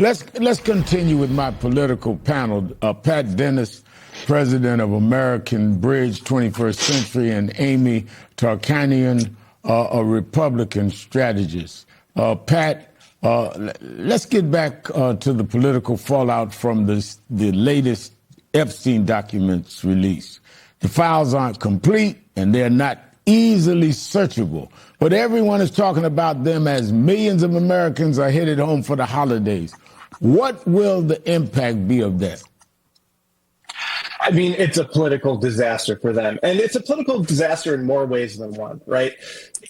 Let's continue with my political panel. Pat Dennis, president of American Bridge 21st Century, and Amy Tarkanian, a Republican strategist. Pat, let's get back to the political fallout from the latest Epstein documents released. The files aren't complete and they're not easily searchable, but everyone is talking about them as millions of Americans are headed home for the holidays. What will the impact be of that? I mean, it's a political disaster for them. And it's a political disaster in more ways than one, right?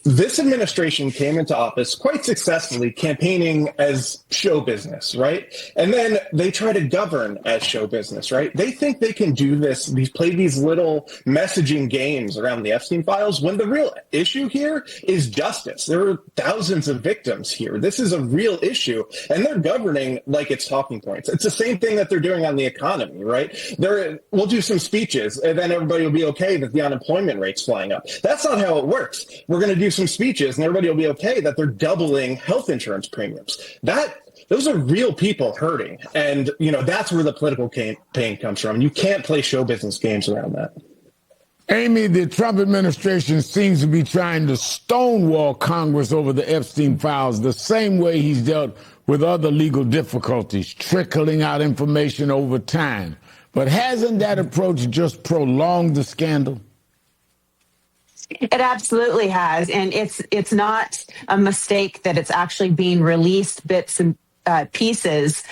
This administration came into office quite successfully campaigning as show business, right? And then they try to govern as show business, right? They think they can do this, play these little messaging games around the Epstein files, when the real issue here is justice. There are thousands of victims here. This is a real issue, and they're governing like it's talking points. It's the same thing that they're doing on the economy, right? We'll do some speeches, and then everybody will be okay that the unemployment rate's flying up. That's not how it works. We're going to do some speeches, and everybody will be okay that they're doubling health insurance premiums. Those are real people hurting, and that's where the political pain comes from. You can't play show business games around that. Amy, the Trump administration seems to be trying to stonewall Congress over the Epstein files the same way he's dealt with other legal difficulties, trickling out information over time. But hasn't that approach just prolonged the scandal? It absolutely has. And it's not a mistake that it's actually being released bits and pieces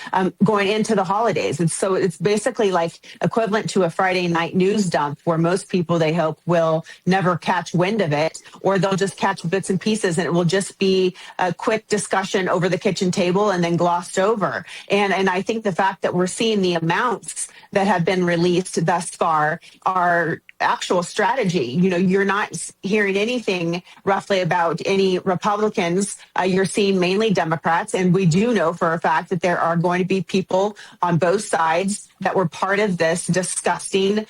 going into the holidays. And so it's basically like equivalent to a Friday night news dump where most people, they hope, will never catch wind of it, or they'll just catch bits and pieces and it will just be a quick discussion over the kitchen table and then glossed over. And I think the fact that we're seeing the amounts that have been released thus far are actual strategy. You're not hearing anything roughly about any Republicans. You're seeing mainly Democrats. And we do know for a fact that there are going to be people on both sides that were part of this disgusting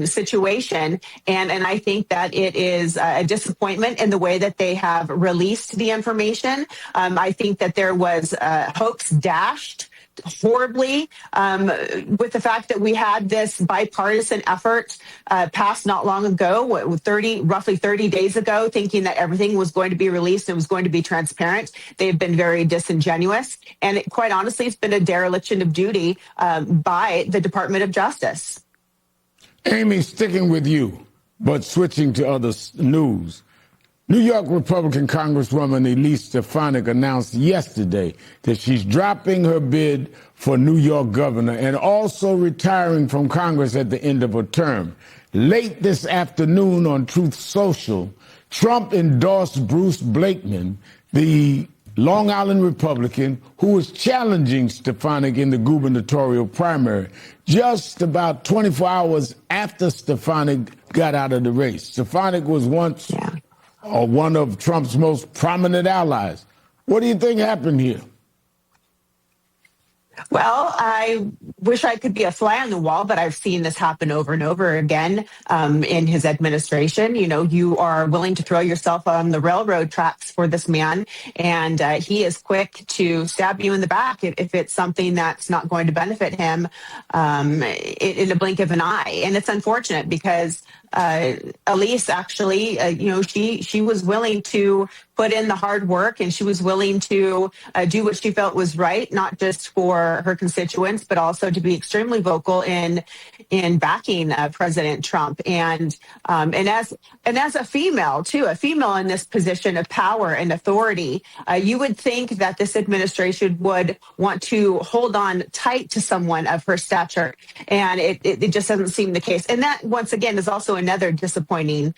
situation. And I think that it is a disappointment in the way that they have released the information. I think that there was hopes dashed horribly with the fact that we had this bipartisan effort passed not long ago, roughly 30 days ago, thinking that everything was going to be released and was going to be transparent. They've been very disingenuous. And quite honestly, it's been a dereliction of duty by the Department of Justice. Amy, sticking with you, but switching to other news. New York Republican Congresswoman Elise Stefanik announced yesterday that she's dropping her bid for New York governor and also retiring from Congress at the end of her term. Late this afternoon on Truth Social, Trump endorsed Bruce Blakeman, the Long Island Republican who was challenging Stefanik in the gubernatorial primary, just about 24 hours after Stefanik got out of the race. Stefanik was once one of Trump's most prominent allies. What do you think happened here? Well, I wish I could be a fly on the wall, but I've seen this happen over and over again in his administration. You are willing to throw yourself on the railroad tracks for this man, and he is quick to stab you in the back if it's something that's not going to benefit him in a blink of an eye. And it's unfortunate because Elise actually, she was willing to put in the hard work, and she was willing to do what she felt was right, not just for her constituents, but also to be extremely vocal in backing President Trump. And as a female too, a female in this position of power and authority, you would think that this administration would want to hold on tight to someone of her stature, and it just doesn't seem the case. And that, once again, is also another disappointing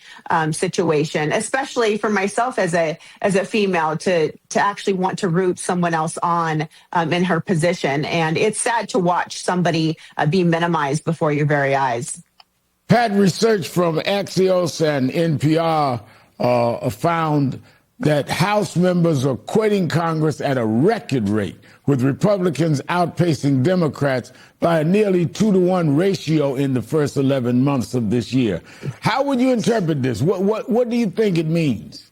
situation, especially for myself as a female to actually want to root someone else on in her position. And it's sad to watch somebody be minimized before your very eyes. Pat, research from Axios and NPR found that House members are quitting Congress at a record rate, with Republicans outpacing Democrats by a nearly 2-to-1 ratio in the first 11 months of this year. How would you interpret this? What do you think it means?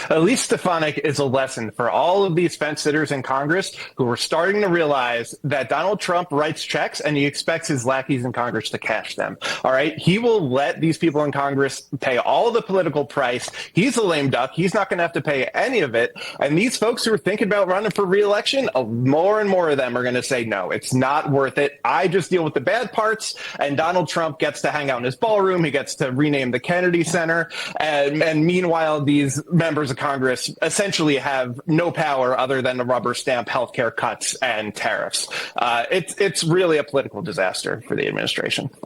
Elise Stefanik is a lesson for all of these fence sitters in Congress who are starting to realize that Donald Trump writes checks and he expects his lackeys in Congress to cash them. All right. He will let these people in Congress pay all of the political price. He's a lame duck. He's not going to have to pay any of it. And these folks who are thinking about running for re-election, more and more of them are going to say, no, it's not worth it. I just deal with the bad parts. And Donald Trump gets to hang out in his ballroom. He gets to rename the Kennedy Center. And meanwhile, these members of Congress essentially have no power other than to rubber stamp healthcare cuts and tariffs. It's really a political disaster for the administration.